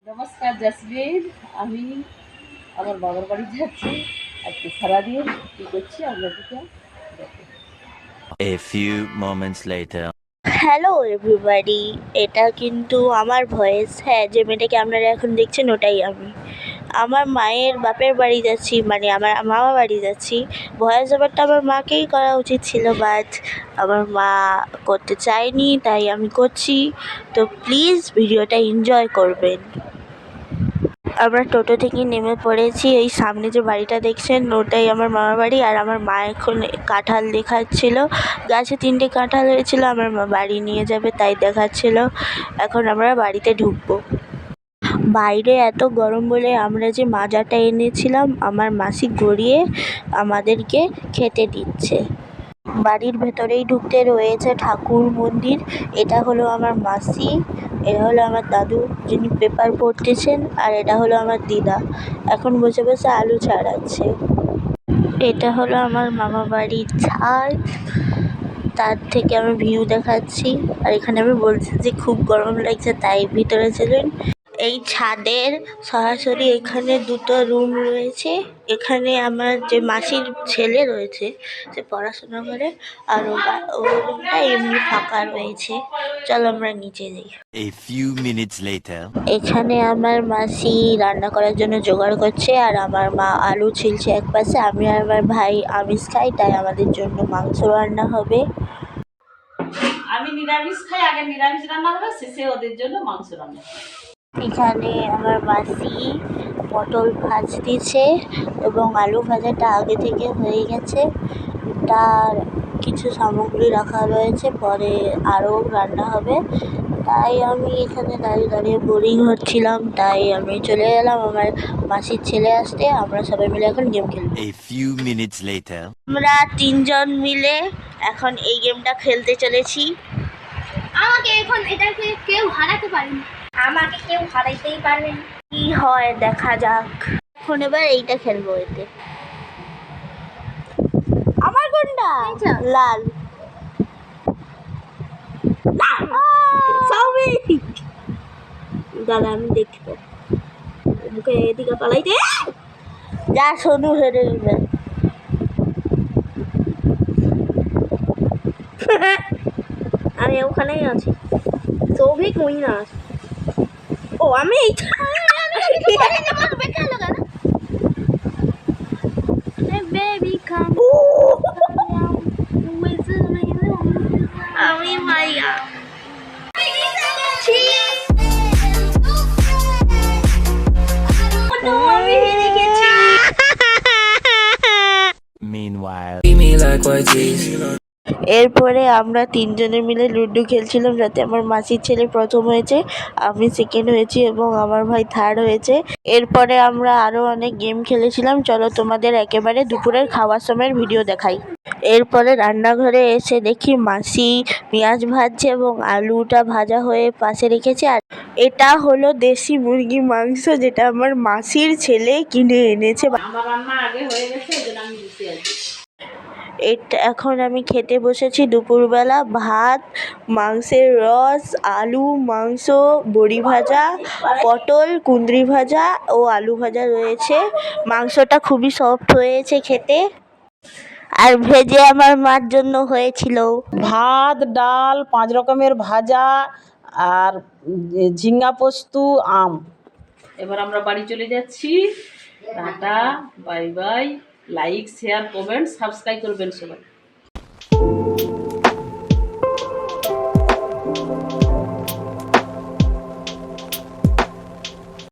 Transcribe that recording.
নমস্কার জাসমিন, আমি আমার বাবার বাড়ি যাচ্ছি। আজকে সারাদিন কী করছি আপনাদেরকে দেখো। A few moments later. Hello everybody, এটা কিন্তু আমার ভয়েস। হ্যাঁ, যে মেয়েটাকে আপনারা এখন দেখছেন ওটাই আমি। আমার মায়ের বাপের বাড়ি যাচ্ছি, মানে আমার মামা বাড়ি যাচ্ছি। ভয়েস ওভারটা আমার মাকেই করা উচিত ছিল, বাট আমার মা করতে চায়নি, তাই আমি করছি। তো প্লিজ ভিডিওটা এনজয় করবেন। আমরা টোটো থেকে নেমে পড়েছি। এই সামনে যে বাড়িটা দেখছেন ওটাই আমার মামার বাড়ি। আর আমার মা এখন কাঁঠাল দেখাচ্ছিল, গাছে 3টে কাঁঠাল হয়েছিল, আমার মা বাড়ি নিয়ে যাবে তাই দেখাচ্ছিল। এখন আমরা বাড়িতে ঢুকবো। বাইরে এত গরম বলে আমরা যে মাজাটা এনেছিলাম আমার মাসি গড়িয়ে আমাদেরকে খেতে দিচ্ছে। বাড়ির ভেতরেই ঢুকতে রয়েছে ঠাকুর মন্দির। এটা হলো আমার মাসি, এটা হলো আমার দাদু যিনি পেপার পড়তেছেন, আর এটা হলো আমার দিদা এখন বসে বসে আলু ছাড়াচ্ছে। এটা হলো আমার মামা বাড়ির ছাদ, তার থেকে আমি ভিউ দেখাচ্ছি। আর এখানে আমি বলছি যে খুব গরম লাগছে তাই ভিতরে ছিলেন। এই ছাদের সরাসরি এখানে 2টো রুম রয়েছে। এখানে আমার যে মাসির ছেলে রয়েছে সে পড়াশোনা করে, আর ও রুমটা এমনি ফাঁকা রয়েছে। চলো আমরা নিচে যাই। A few minutes later. এখানে আমার মাসি রান্না করার জন্য জোগাড় করছে, আর আমার মা আলু ছিলছে এক পাশে। আমি আর আমার ভাই আমিষ খাই, তাই আমাদের জন্য মাংস রান্না হবে। আমি নিরামিষ খাই, আগে নিরামিষ রান্না হবে, শেষে ওদের জন্য মাংস রান্না হবে। এখানে আমার মাসি পটল ভাজতেছে এবং আলু ভাজাটা আগে থেকে হয়ে গেছে। তার কিছু সামগ্রী রাখা রয়েছে, পরে আরও রান্না হবে। তাই আমি এখানে দাঁড়িয়ে দাঁড়িয়ে বোরিং হচ্ছিলাম, তাই আমি চলে এলাম আমার মাসির ছেলে আসতে। আমরা সবাই মিলে এখন গেম খেলবো। A few minutes later. আমরা 3জন মিলে এখন এই গেমটা খেলতে চলেছি। আমাকে এখন এটাকে কেউ হারাতে পারেনি, আমাকে কেউ হারাইতেই পারবে না। কি হয় দেখা যাক। এখন এবার এইটা খেলবো। এতে আমার কোনটা লাল। দাঁড়া আমি দেখবো। মুখে এদিকে পালাইতে যা, সোনু হেরে গেবে। আমি ওখানেই আছি। সৌভিক উইনার। ও আমি আমি মাইয়া। Meanwhile. এরপরে আমরা 3জনে মিলে লুডো খেলছিলাম, যাতে আমার মাসির ছেলে প্রথম হয়েছে, আমি সেকেন্ড হয়েছি এবং আমার ভাই থার্ড হয়েছে। এরপরে আমরা আরও অনেক গেম খেলেছিলাম। চলো তোমাদের একেবারে দুপুরের খাওয়ার সময়ের ভিডিও দেখাই। এরপরে রান্নাঘরে এসে দেখি মাসি পেঁয়াজ ভাজছে এবং আলুটা ভাজা হয়ে পাশে রেখেছে। আর এটা হলো দেশি মুরগি মাংস, যেটা আমার মাসির ছেলে কিনে এনেছে। আমার রান্না আগে হয়ে গেছে, ওই জন্য আমি বসে আছি। এটা এখন আমি খেতে বসেছি দুপুরবেলা। ভাত, মাংসের রস, আলু, মাংস, বড়ি ভাজা, পটল, কুঁদরি ভাজা ও আলু ভাজা রয়েছে। মাংসটা খুবই সফট হয়েছে খেতে। আর ভেজে আমার মার জন্য হয়েছিল ভাত, ডাল, 5 রকমের ভাজা আর ঝিঙ্গা পোস্ত, আম। এবার আমরা বাড়ি চলে যাচ্ছি। Tata, bye bye. Like, share, comment, subscribe করবেন সবাই।